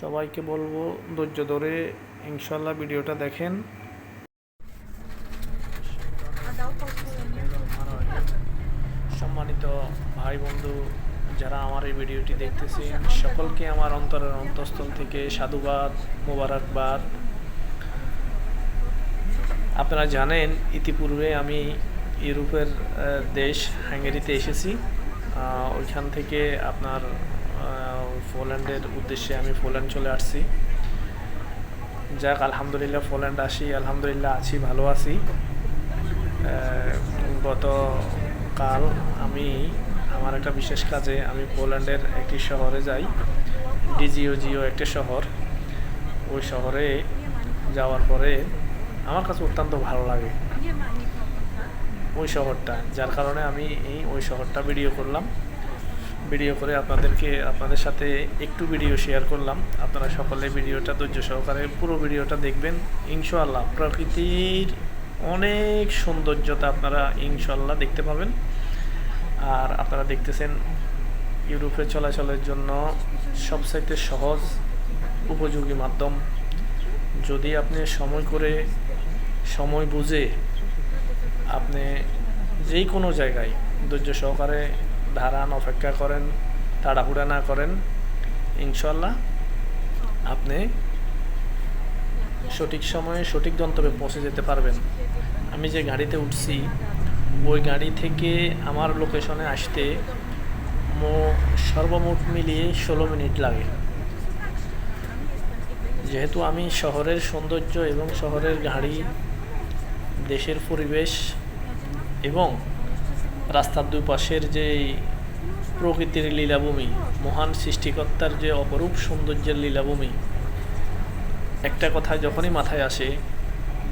সবাইকে বলবো ধৈর্য ধরে ইনশাল্লাহ ভিডিওটা দেখেন। সম্মানিত ভাই বন্ধু যারা আমার এই ভিডিওটি দেখতেছেন, সকলকে আমার অন্তরের অন্তঃস্থল থেকে সাধুবাদ, মোবারকবাদ। আপনারা জানেন ইতিপূর্বে আমি ইউরোপের দেশ হাঙ্গেরিতে এসেছি। ওইখান থেকে আপনার পোল্যান্ডের উদ্দেশ্যে আমি পোল্যান্ড চলে আসছি। যাক আলহামদুলিল্লাহ, পোল্যান্ড আসি, আলহামদুলিল্লাহ আছি, ভালো আছি। গতকাল আমি আমার একটা বিশেষ কাজে আমি পোল্যান্ডের একটি শহরে যাই, ডিজিওজিও একটা শহর। ওই শহরে যাওয়ার পরে আমার কাছে অত্যন্ত ভালো লাগে ওই শহরটা, যার কারণে আমি ওই শহরটা ভিডিও করলাম। ভিডিও করে আপনাদের সাথে একটু ভিডিও শেয়ার করলাম। আপনারা সকলে ভিডিওটা ধৈর্য সহকারে পুরো ভিডিওটা দেখবেন। ইনশাআল্লাহ প্রকৃতির অনেক সৌন্দর্যতা আপনারা ইনশাআল্লাহ দেখতে পাবেন। আর আপনারা দেখতেছেন ইউরোপে চলাচলের জন্য সবচাইতে সহজ উপযোগী মাধ্যম। যদি আপনি সময় বুঝে আপনি যেই কোনো জায়গায় ধৈর্য সহকারে দাঁড়ান, অপেক্ষা করেন, তাড়াহুড়া না করেন, ইনশাল্লাহ আপনি সঠিক সময়ে সঠিক গন্তব্যে পৌঁছে যেতে পারবেন। আমি যে গাড়িতে উঠছি ওই গাড়ি থেকে আমার লোকেশনে আসতে সর্বমোট মিলিয়ে 16 মিনিট লাগে। যেহেতু আমি শহরের সৌন্দর্য এবং শহরের গাড়ি, দেশের পরিবেশ এবং রাস্তার দুই পাশের যে প্রকৃতির লীলাভূমি, মহান সৃষ্টিকর্তার যে অপরূপ সৌন্দর্যের লীলাভূমি, একটা কথা যখনই মাথায় আসে,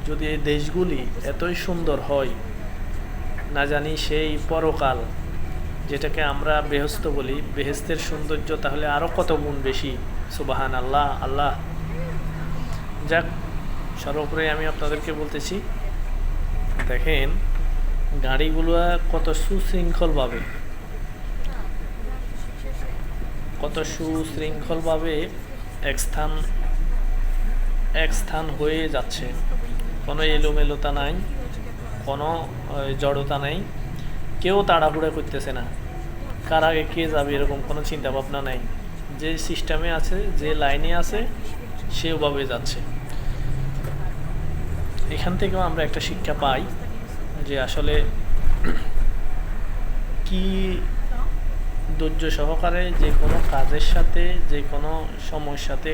যদি এই দেশগুলি এতই সুন্দর হয়, না জানি সেই পরকাল যেটাকে আমরা বেহেশত বলি, বেহেশতের সৌন্দর্য তাহলে আরও কত গুণ বেশি। সুবহান আল্লাহ। আল্লাহ যাক, সর্বোপরি আমি আপনাদেরকে বলতেছি, দেখেন গাড়িগুলো কত সুশৃঙ্খলভাবে এক স্থান হয়ে যাচ্ছে। কোনো এলোমেলোতা নাই, কোনো জড়তা নাই, কেউ তাড়াহুড়া করতেছে না, কার আগে কে যাবে এরকম কোনো চিন্তা ভাবনা নাই। যে সিস্টেমে আছে, যে লাইনে আছে, সেভাবে যাচ্ছে। এখান থেকেও আমরা একটা শিক্ষা পাই যে আসলে কি ধৈর্য সহকারে যে কোনো কাজের সাথে, যে কোনো সময়ের সাথে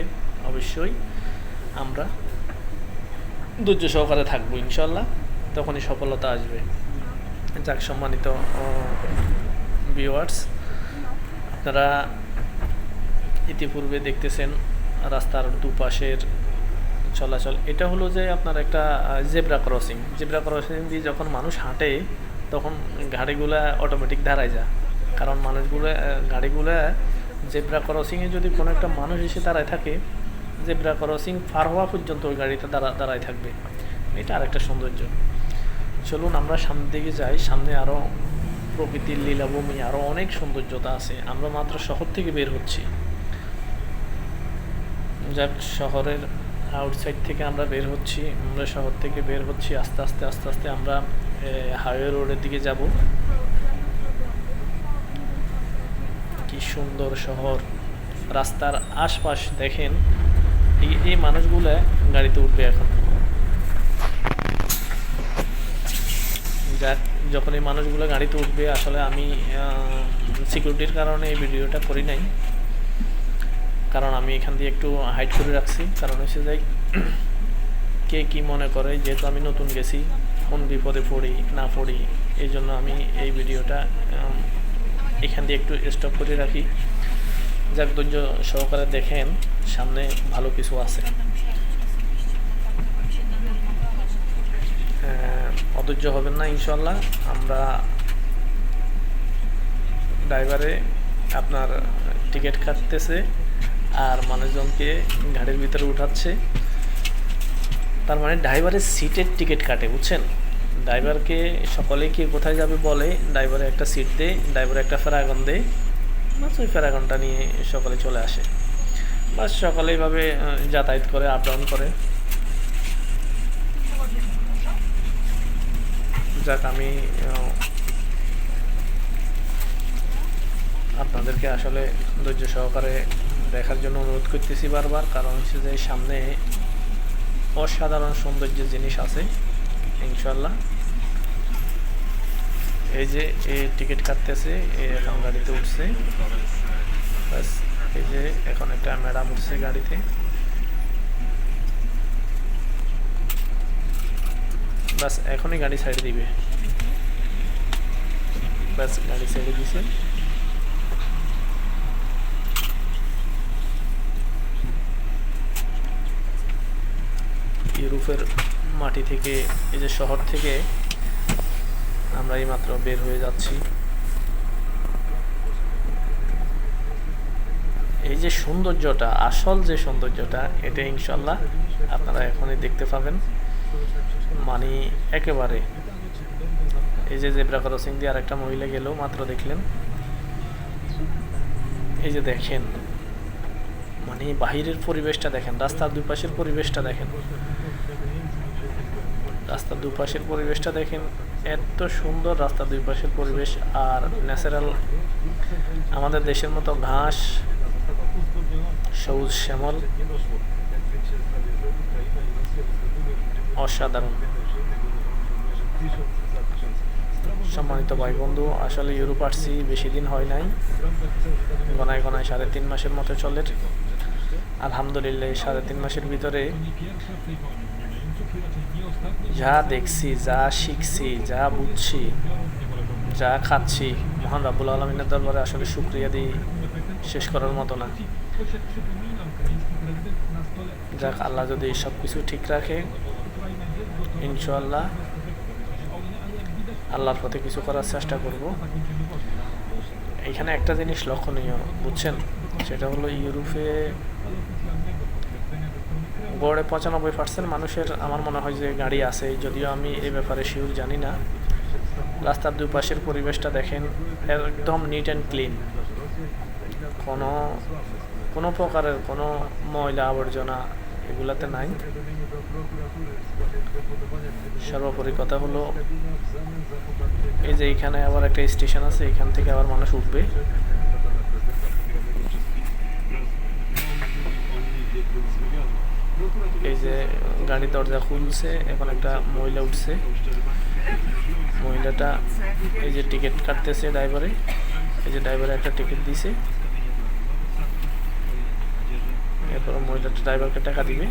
অবশ্যই আমরা ধৈর্য সহকারে থাকবো, ইনশাল্লাহ তখনই সফলতা আসবে। যাক সম্মানিত ভিউয়ার্স, আপনারা ইতিপূর্বে দেখতেছেন রাস্তার দুপাশের চলাচল। এটা হলো যে আপনার একটা জেব্রা ক্রসিং দিয়ে যখন মানুষ হাঁটে তখন গাড়িগুলা অটোমেটিক দাঁড়ায় যায়, কারণ গাড়িগুলা জেব্রা ক্রসিংয়ে যদি কোনো একটা মানুষ এসে দাঁড়ায় থাকে, জেব্রা ক্রসিং পার হওয়া পর্যন্ত ওই গাড়িটা দাঁড়ায় থাকবে। এটা আরেকটা সৌন্দর্য। চলুন আমরা সামনের দিকে যাই। সামনে আরও প্রকৃতির লীলাভূমি, আরও অনেক সৌন্দর্যতা আছে। আমরা মাত্র শহর থেকে বের হচ্ছি। যাক, শহরের আউটসাইড থেকে আমরা শহর থেকে বের হচ্ছি। আস্তে আস্তে আমরা হাইওয়ে রোডের দিকে যাব। কি সুন্দর শহর, রাস্তার আশপাশ দেখেন। এই মানুষগুলো গাড়িতে উঠবে এখন। যাক, যখন এই মানুষগুলো গাড়িতে উঠবে, আসলে আমি সিকিউরিটির কারণে এই ভিডিওটা করি নাই, কারণ আমি এখান দিয়ে একটু হাইড করে রাখছি। কারণ হচ্ছে যাই কে কি মনে করে, যেহেতু আমি নতুন গেছি, কোন বিপদে পড়ি না পড়ি, এই জন্য আমি এই ভিডিওটা এখান দিয়ে একটু স্টপ করে রাখি। যাক, ধৈর্য সহকারে দেখেন, সামনে ভালো কিছু আছে। অধৈর্য হবেন না ইনশাল্লাহ। আমরা ড্রাইভারে আপনার টিকিট কাটতেছে আর মানুষজনকে গাড়ির ভিতরে উঠাচ্ছে। তার মানে ড্রাইভারের সিটের টিকিট কাটে, বুঝছেন? ড্রাইভারকে সকলে কে কোথায় যাবে বলে, ড্রাইভারে একটা সিট দেয়, ড্রাইভারে একটা ফেরাগন দেয়, বাস ওই ফেরাগনটা নিয়ে সকলে চলে আসে। বাস সকালে এইভাবে যাতায়াত করে, আপ ডাউন করে। যাক, আমি আপনাদেরকে আসলে ধৈর্য সহকারে দেখার জন্য অনুরোধ করতেছি বারবার, কারণ হচ্ছে যে সামনে অসাধারণ সৌন্দর্যের জিনিস আছে ইনশাল্লাহ। এই যে টিকিট কাটতেছে, এখন গাড়িতে উঠছে। ব্যাস, এই যে এখন একটা ম্যাডাম উঠছে গাড়িতে। ব্যাস, এখনই গাড়ি ছেড়ে দিবে। ব্যাস, গাড়ি ছেড়ে দিছে। ইউরোপের মাটি থেকে, এই যে শহর থেকে আমরা এইমাত্র বের হয়ে যাচ্ছি। এই যে সৌন্দর্যটা, আসল যে সৌন্দর্যটা, এটা ইনশাল্লাহ আপনারা এখনই দেখতে পাবেন। মানে একেবারে এই যে জেব্রা ক্রসিং দিয়ে আরেকটা মহিলা গেল, মাত্র দেখলেন। এই যে দেখেন, মানে বাহিরের পরিবেশটা দেখেন, রাস্তার দুই পাশের পরিবেশটা দেখেন, রাস্তার দুই পাশের পরিবেশটা দেখেন, এত সুন্দর রাস্তার দুই পাশের পরিবেশ। আর ন্যাচারাল আমাদের দেশের মতো ঘাস, সবুজ শ্যামল, অসাধারণ। সম্মানিত ভাই বন্ধু, আসলে ইউরোপ আসছি বেশি দিন হয় নাই, গনায় গনায় 3.5 মাসের মতো চলে। আলহামদুলিল্লাহ 3.5 মাসের ভিতরে যা দেখছি, যা শিখছি, যা বুঝছি, যা খাচ্ছি, মহান রাব্বুল আলামিনের দরবারে আসলে শুকরিয়া দিই শেষ করার মতো না। যাক, আল্লাহ যদি সব কিছু ঠিক রাখে, ইনশাআল্লাহ আল্লাহর পথে কিছু করার চেষ্টা করব। এখানে একটা জিনিস লক্ষণীয়, বুঝছেন, সেটা হলো ইউরোপে গড়ে 95% মানুষের আমার মনে হয় যে গাড়ি আছে, যদিও আমি এই ব্যাপারে শিওর জানি না। রাস্তার দুই পাশের পরিবেশটা দেখেন, একদম নিট অ্যান্ড ক্লিন, কোনো প্রকারের কোনো ময়লা আবর্জনা এগুলাতে নাই। সর্বোপরি কথা হলো, এই যে এখানে আবার একটা স্টেশন আছে, এখান থেকে আবার মানুষ উঠবে। এই যে গাড়ি দরজা খুলছে, এখন একটা মহিলা উঠছে। মহিলাটা এই যে টিকিট কাটতেছে ড্রাইভারে, এই যে ড্রাইভারে একটা টিকিট দিছে, এরপর মহিলাটা ড্রাইভারকে টাকা দিবে।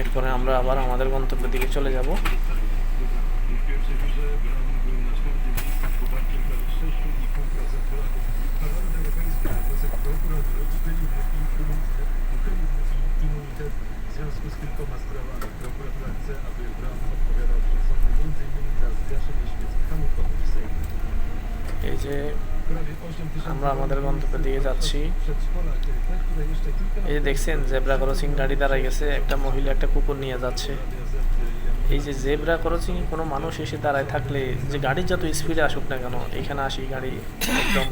এরপরে আমরা আবার আমাদের গন্তব্যের দিকে চলে যাব। এই যে আমরা আমাদের গন্তব্যের দিকে যাচ্ছি। এই যে দেখছেন, জেব্রা ক্রসিং গাড়ি দাঁড়ায় গেছে, একটা মহিলা একটা কুকুর নিয়ে যাচ্ছে। এই যে জেব্রা ক্রসিং কোনো মানুষ এসে দাঁড়ায় থাকলে, যে গাড়ি যত স্পিডে আসুক না কেন, এখানে আসি গাড়ি একদম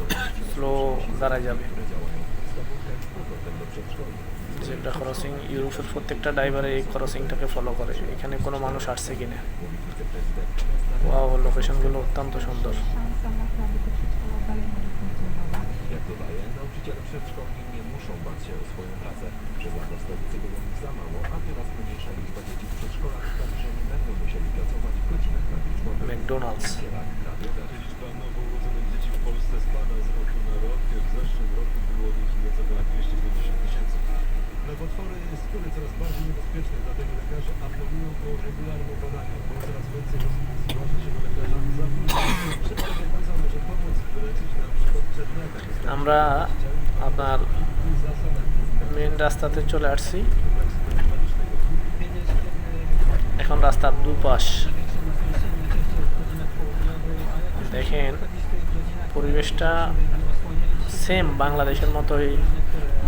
স্লো দাঁড়ায় যাবে। জেব্রা ক্রসিং ইউরোপের প্রত্যেকটা ড্রাইভারে এই ক্রসিংটাকে ফলো করে, এখানে কোনো মানুষ আসছে কিনা। ওয়াও, লোকেশনগুলো অত্যন্ত সুন্দর। Nauczyciele przedszkolni nie muszą bać się o swoją pracę. Przez lata stolicy było ich za mało, a teraz mniejsza liczba dzieci w przedszkolach sprawi, że nie będą musieli pracować w godzinach nadliczbowych. McDonald's. Liczba nowo urodzonych dzieci w Polsce spada z roku na rok. W zeszłym roku było ich nieco ponad 250 000. Nowotwory skóry coraz bardziej niebezpieczne, dlatego lekarze apelują o regularne badania, bo coraz więcej osób zgłasza się do lekarza za późno. Przypadek pokazał, że pomoc wyleczyć na przykład przed rakiem. আমরা আপনার main রাস্তাতে চলে আসছি। এখন রাস্তার দুপাশ দেখেন, পরিবেশটা সেম বাংলাদেশের মতোই,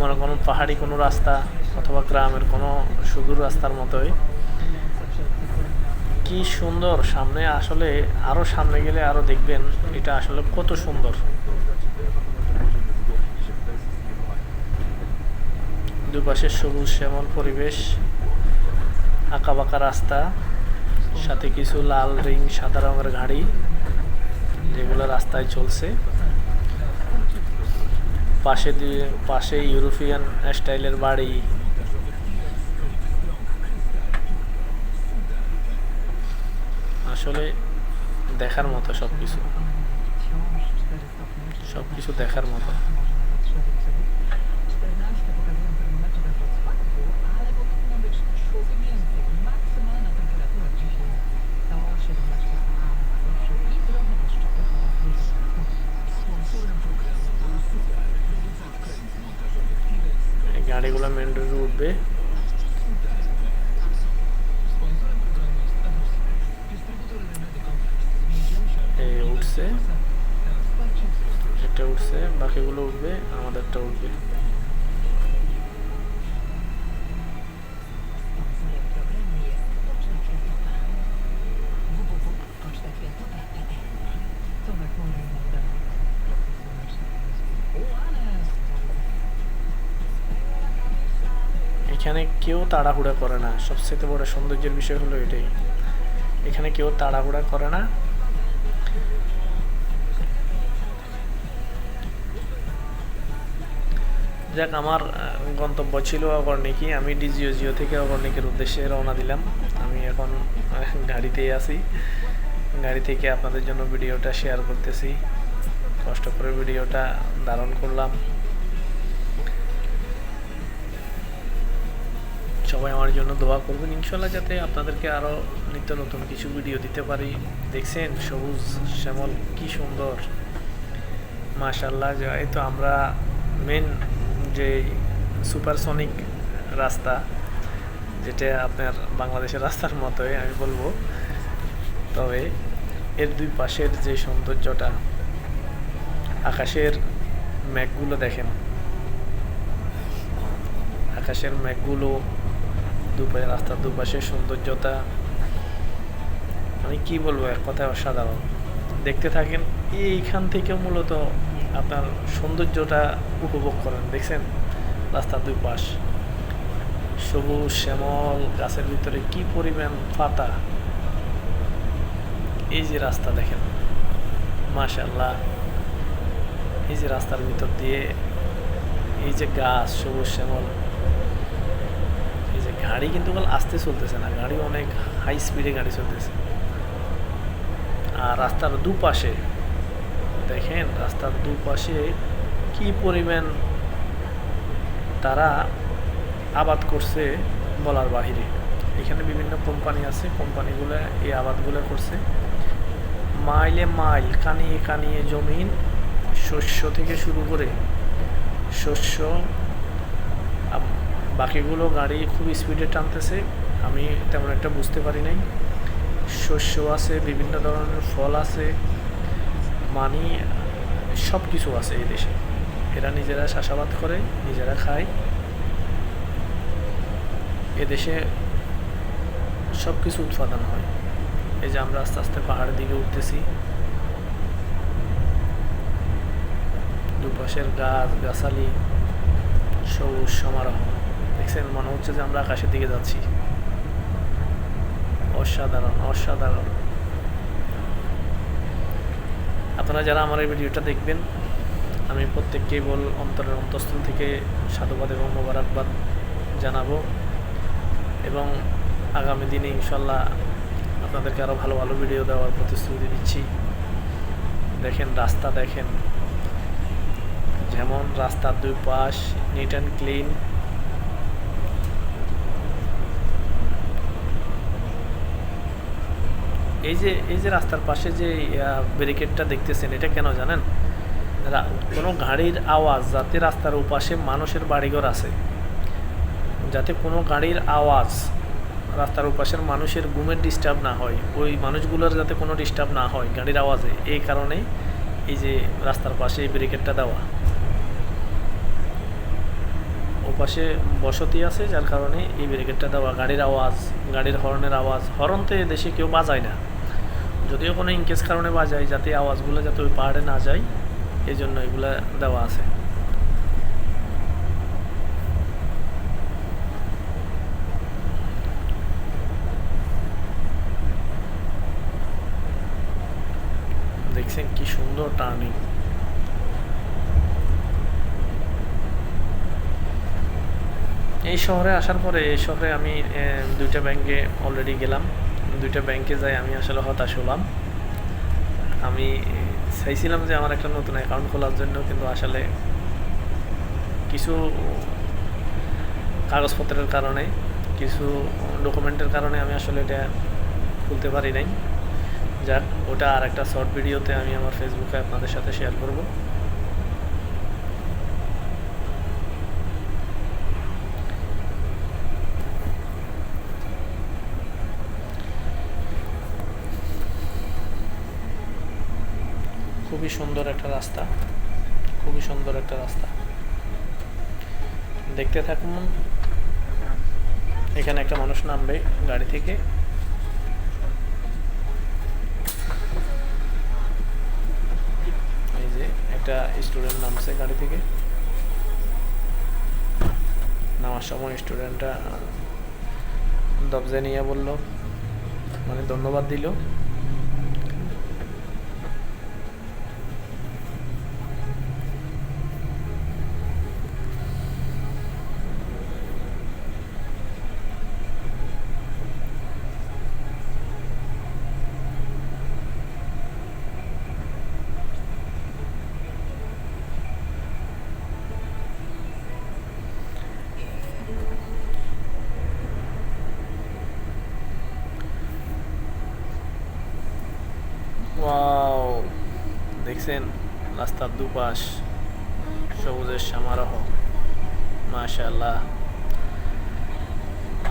মনে করুন পাহাড়ি কোনো রাস্তা অথবা গ্রামের কোনো সুদূর রাস্তার মতোই। কি সুন্দর! সামনে আসলে আরো সামনে গেলে আরো দেখবেন এটা আসলে কত সুন্দর। দুপাশে সবুজ শ্যামল পরিবেশ, আঁকাবাঁকা রাস্তা, সাথে কিছু লাল রিং সাদা রঙের গাড়ি যেগুলো রাস্তায় চলছে। পাশে ইউরোপিয়ান স্টাইলের বাড়ি। আসলে দেখার মতো সবকিছু, সবকিছু দেখার মতো। এই গাড়িগুলো মেন রোডে উঠবে। এই উঠছে, এটা উঠছে, বাকিগুলো উঠবে, আমাদেরটা উঠবে। এখানে কেউ তাড়াহুড়া করে না, সবচেয়ে বড় সৌন্দর্যের বিষয় হলো এটাই। এখানে কেউ তাড়াহুড়া করে না। যাক, আমার গন্তব্য ছিল অগরনিকি। আমি ডিজিও থেকে অগরনিকের উদ্দেশ্যে রওনা দিলাম। আমি এখন গাড়িতেই আছি। গাড়ি থেকে আপনাদের জন্য ভিডিওটা শেয়ার করতেছি। কষ্ট করে ভিডিওটা ধারণ করলাম। সবাই আমার জন্য দোয়া করবেন ইনশাল্লাহ, যাতে আপনাদেরকে আরও নিত্য নতুন কিছু ভিডিও দিতে পারি। দেখছেন সবুজ শ্যামল কি সুন্দর, মাশাআল্লাহ। এই তো আমরা মেন যে সুপারসনিক রাস্তা, যেটা আপনার বাংলাদেশের রাস্তার মতোই আমি বলবো, তবে এর দুই পাশের যে সৌন্দর্যটা, আকাশের মেঘগুলো দেখেন, আকাশের মেঘগুলো, রাস্তার দুপাশের সৌন্দর্যতা, আমি কি বলবো, এক কথায় অসাধারণ। দেখতে থাকেন, এইখান থেকে মূলত আপনার সৌন্দর্যটা উপভোগ করেন। দেখছেন রাস্তার দুই পাশ সবুজ শ্যামল, গাছের ভিতরে কি পরিমাণ পাতা। এই যে রাস্তা দেখেন, মাশাআল্লাহ। এই যে রাস্তার ভিতর দিয়ে এই যে গাছ সবুজ শ্যামল, এই যে গাড়ি কিন্তু আস্তে চলতেছে না, গাড়ি অনেক হাই স্পিডে গাড়ি চলতেছে। আর রাস্তার দুপাশে দেখেন, রাস্তার দুপাশে কি পরিমাণ তারা আবাদ করছে বলার বাহিরে। এখানে বিভিন্ন কোম্পানি আছে, কোম্পানিগুলো এই আবাদগুলো করছে। মাইলে মাইল কানিয়ে কানিয়ে জমিন, শস্য থেকে শুরু করে শস্য, বাকিগুলো গাড়ি খুব স্পিডে টানতেছে, আমি তেমন একটা বুঝতে পারি নাই। শস্য আছে, বিভিন্ন ধরনের ফল আছে, মানি সব কিছু আছে এই দেশে। এরা নিজেরা চাষাবাদ করে, নিজেরা খায়। এদেশে সব কিছু উৎপাদন হয়। এই যে আমরা আস্তে আস্তে পাহাড়ের দিকে উঠতেছি, দুপাশের গাছ গাছালি, সবুজ সমারোহ দেখছেন, মনে হচ্ছে যে আমরা আকাশের দিকে যাচ্ছি। অসাধারণ, অসাধারণ। আপনারা যারা আমার এই ভিডিওটা দেখবেন, আমি প্রত্যেককেই অন্তরের অন্তঃস্থল থেকে সাধুবাদ এবং মোবারকবাদ জানাবো, এবং আগামী দিনে ইনশাল্লাহ আপনাদেরকে আরও ভালো ভালো ভিডিও দেওয়ার প্রতিশ্রুতি দিচ্ছি। দেখেন রাস্তা, দেখেন যেমন রাস্তার দুই পাশ নিট অ্যান্ড ক্লিন। এই যে রাস্তার পাশে যে ব্যারিকেডটা দেখতেছেন, এটা কেন জানেন? কোনো গাড়ির আওয়াজ, যাতে রাস্তার ওপাশে মানুষের বাড়িঘর আছে, যাতে কোনো গাড়ির আওয়াজ রাস্তার ওপাশের মানুষের ঘুমের ডিস্টার্ব না হয়, ওই মানুষগুলোর যাতে কোনো ডিস্টার্ব না হয় গাড়ির আওয়াজে। এই কারণে এই যে রাস্তার পাশে এই ব্যারিকেডটা দেওয়া। ওপাশে বসতি আছে, যার কারণে এই ব্যারিকেডটা দেওয়া। গাড়ির আওয়াজ, গাড়ির হর্নের আওয়াজ, হর্ন তো দেশে কেউ বাজায় না, যদিও কোনো ইনকেস কারণে বাজায়, যাতে আওয়াজগুলো যাতে ওই পাহাড়ে না যায়, এই জন্য এগুলো দেওয়া আছে। দেখছেন কি সুন্দর টার্নিং। এই শহরে আসার পরে, এই শহরে আমি দুইটা ব্যাংকে অলরেডি গেলাম, দুইটা ব্যাংকে যাই আমি আসলে হতাশ হলাম। আমি চাইছিলাম যে আমার একটা নতুন অ্যাকাউন্ট খোলার জন্য, কিন্তু আসলে কিছু কাগজপত্রের কারণে, কিছু ডকুমেন্টের কারণে আমি আসলে এটা খুলতে পারি নাই। যাক, ওটা আর একটা শর্ট ভিডিওতে আমি আমার ফেসবুকে আপনাদের সাথে শেয়ার করব। খুবই সুন্দর একটা রাস্তা, খুবই সুন্দর একটা রাস্তা, দেখতে থাকুন। এখানে একটা মানুষ নামবে গাড়ি থেকে। এই যে একটা স্টুডেন্ট নামছে গাড়ি থেকে, নামার সময় স্টুডেন্টটা দবজে নিয়ে বলল, মানে ধন্যবাদ দিল। ওয়াও, দেখছেন রাস্তার দুপাশ সবুজের সমারোহ, মাশাআল্লাহ।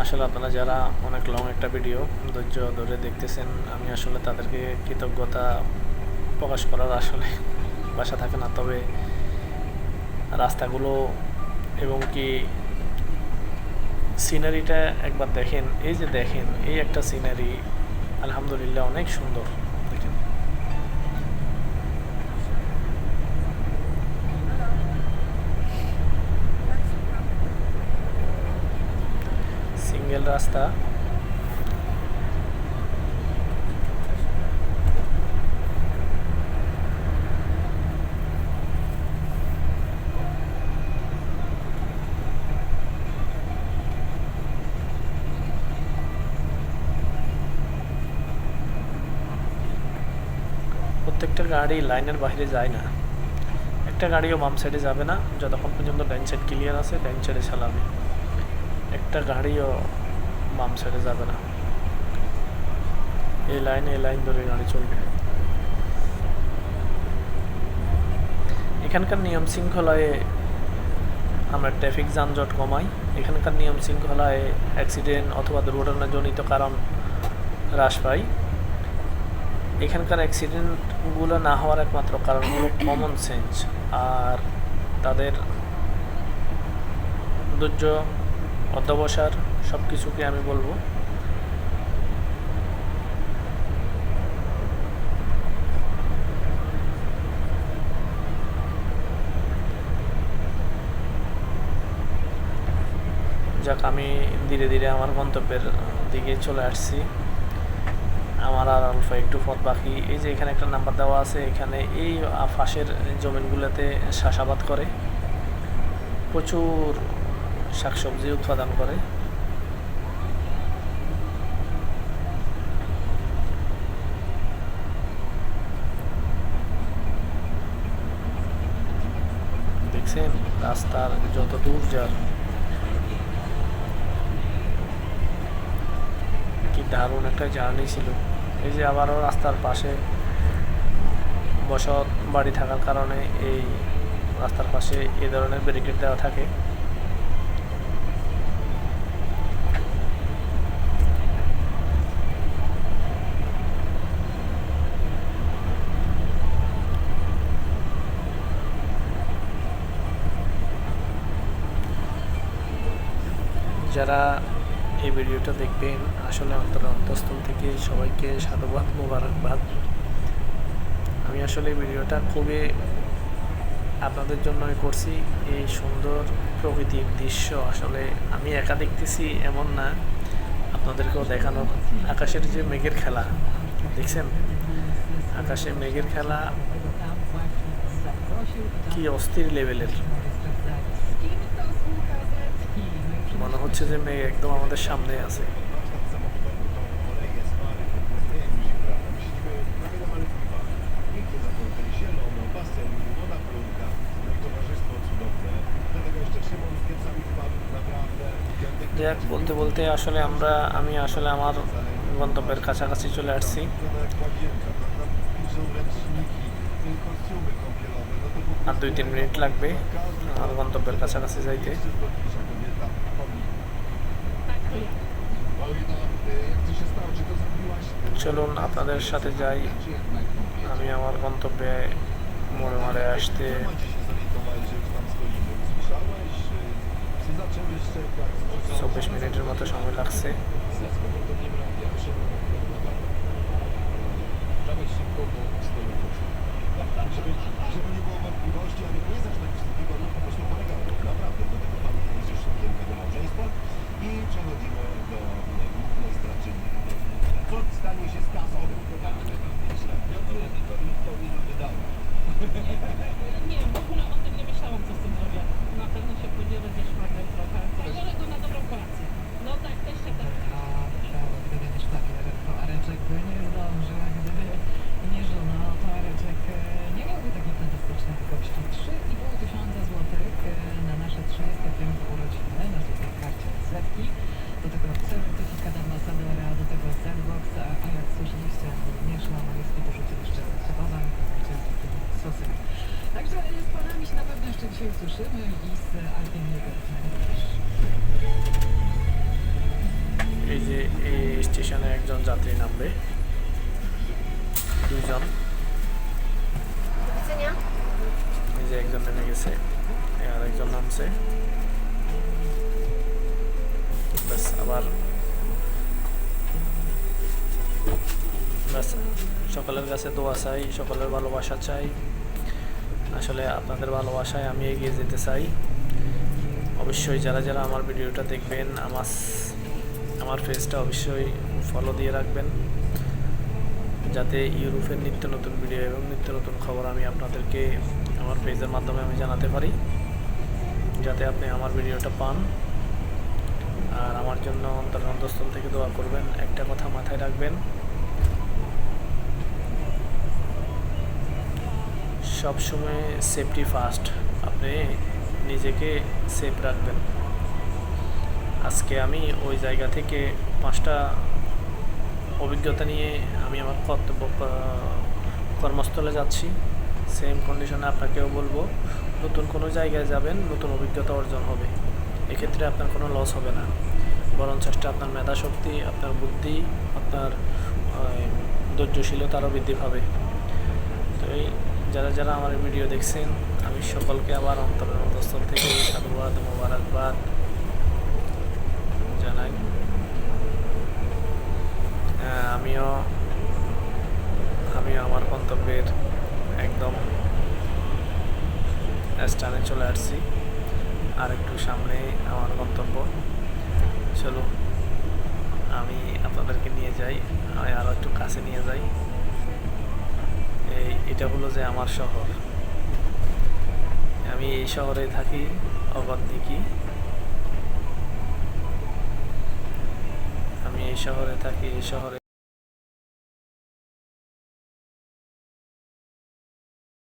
আসলে আপনারা যারা অনেক লং একটা ভিডিও ধৈর্য ধরে দেখতেছেন, আমি আসলে তাদেরকে কৃতজ্ঞতা প্রকাশ করার আসলে ভাষা থাকে না। তবে রাস্তাগুলো এবং কি সিনারিটা একবার দেখেন, এই যে দেখেন, এই একটা সিনারি আলহামদুলিল্লাহ অনেক সুন্দর। দেখেন সিঙ্গেল রাস্তা, প্রত্যেকটা গাড়ি লাইনের বাইরে যায় না, একটা গাড়িও বাম সাইডে যাবে না যতক্ষণ পর্যন্ত ডাইন সাইড ক্লিয়ার আছে, ডাইন সাইডে চালাবে। একটা গাড়িও বাম সাইডে যাবে না, এই লাইন ধরে গাড়ি চলবে। এখানকার নিয়ম শৃঙ্খলায় আমরা ট্রাফিক যানজট কমাই, এখানকার নিয়ম শৃঙ্খলায় অ্যাক্সিডেন্ট অথবা দুর্ঘটনাজনিত কারণ হ্রাস পায়। এখানকার অ্যাক্সিডেন্টগুলো না হওয়ার একমাত্র কারণ হলো কমন সেন্স আর তাদের ধৈর্য, অধ্যবসার, সব কিছুকে আমি বলবো। যাক, আমি ধীরে ধীরে আমার গন্তব্যের দিকে চলে আসছি। আমার আর অল্প একটু পথ বাকি। এই যে এখানে একটা নাম্বার দেওয়া আছে, এখানে এই পাশের জমিনগুলোতে চাষাবাদ করে, প্রচুর শাকসবজি উৎপাদন করে। দেখছেন রাস্তার যত দূর যার, কি দারুণ একটা জার্নি ছিল। এই যে আবারও রাস্তার পাশে বসত বাড়ি থাকার কারণে এই রাস্তার পাশে এই ধরনের ব্যারিকেড দেওয়া থাকে। যারা এই ভিডিওটা দেখবেন আসলে অন্তঃস্থল থেকে সবাইকে সাধুবাদ, মোবারকবাদ। আমি আসলে এই ভিডিওটা খুবই আপনাদের জন্যই করছি। এই সুন্দর প্রকৃতির দৃশ্য আসলে আমি একা দেখতেছি এমন না, আপনাদেরকেও দেখানো। আকাশের যে মেঘের খেলা দেখছেন, আকাশে মেঘের খেলা কি অস্থির লেভেলের। মনে হচ্ছে যে মেঘ একদম আমাদের সামনে আছে। যাক, বলতে বলতে আসলে আমি আসলে আমার গন্তব্যের কাছাকাছি চলে আসছি। আর 2-3 মিনিট লাগবে আমার গন্তব্যের কাছাকাছি যাইতে। চলুন আপনাদের সাথে যাই। আমি আমার গন্তব্যে মোড়ে আসতে 24 মিনিটের মতো সময় লাগছে। Żeby nie było wątpliwości, ale nie znasz takich tygodni, po prostu polegało naprawdę do tego panu jeździsz sukienkę do małżeństwa i przechodzimy do głównej straczyny. Cud stanie się z kasą. To nie wydało. Nie, w ogóle o tym nie myślałam, co z tym zrobię. Na pewno się podzielę ze szwagrem trochę. Biorę go na dobrą kolację. No tak, też się tak. Gdyby nie szwagier, to Areczek by nie zdążył. Gdyby nie żona, to Areczek nie miałby takiej fantastycznej gości. 3,5 tysiąca złotych na nasze 35 urodziny, na tej karcie setki. Do tego certyfikat ambasadora, do tego sandbox, a jak słyszeliście, również na malutki dorzucił jeszcze cebulę z sosem. Także z panami się na pewno jeszcze dzisiaj usłyszymy i z Alkiem Jegerem również. এই যে এই স্টেশনে একজন যাত্রী নামবে, 2 জন। এই যে একজন নেমে গেছে, আর একজন নামছে। ব্যাস, আবার ব্যাস, সকলের কাছে দোয়া চাই, সকলের ভালোবাসা চাই। আসলে আপনাদের ভালোবাসায় আমি এগিয়ে যেতে চাই। অবশ্যই যারা যারা আমার ভিডিওটা দেখবেন, আমার পেজটা অবশ্যই ফলো দিয়ে রাখবেন, যাতে ইউরোপের নিত্য নতুন ভিডিও এবং নিত্য নতুন খবর আমি আপনাদেরকে আমার পেজের মাধ্যমে আমি জানাতে পারি, যাতে আপনি আমার ভিডিওটা পান। আর আমার জন্য অন্তঃস্থল থেকে দোয়া করবেন। একটা কথা মাথায় রাখবেন, সব সময় সেফটি ফার্স্ট। আপনি নিজেকে সেফ রাখবেন। আজকে আমি ওই জায়গা থেকে 5টা অভিজ্ঞতা নিয়ে আমি আমার কর্মস্থলে যাচ্ছি। সেম কন্ডিশনে আপনাকেও বলবো, নতুন কোনো জায়গায় যাবেন, নতুন অভিজ্ঞতা অর্জন হবে। এক্ষেত্রে আপনার কোনো লস হবে না, বরং চেষ্টা আপনার মেধাশক্তি, আপনার বুদ্ধি, আপনার ধৈর্যশীলতা আরও বৃদ্ধি পাবে। তো এই যারা যারা আমার ভিডিও দেখছেন, আমি সকলকে আবার অন্তঃস্থল থেকে সাধুবাদ, মোবারকবাদ জানাই। আমিও আমার গন্তব্যের একদম স্থানে চলে আসছি। আর একটু সামনে আমার গন্তব্য। চলো আমি আপনাদেরকে নিয়ে যাই, আমি আরও একটু কাছে নিয়ে যাই। এটা হলো যে আমার শহর। আমি এই শহরে থাকি, অগদ্দিকি। আমি এই শহরে থাকি, এই শহরে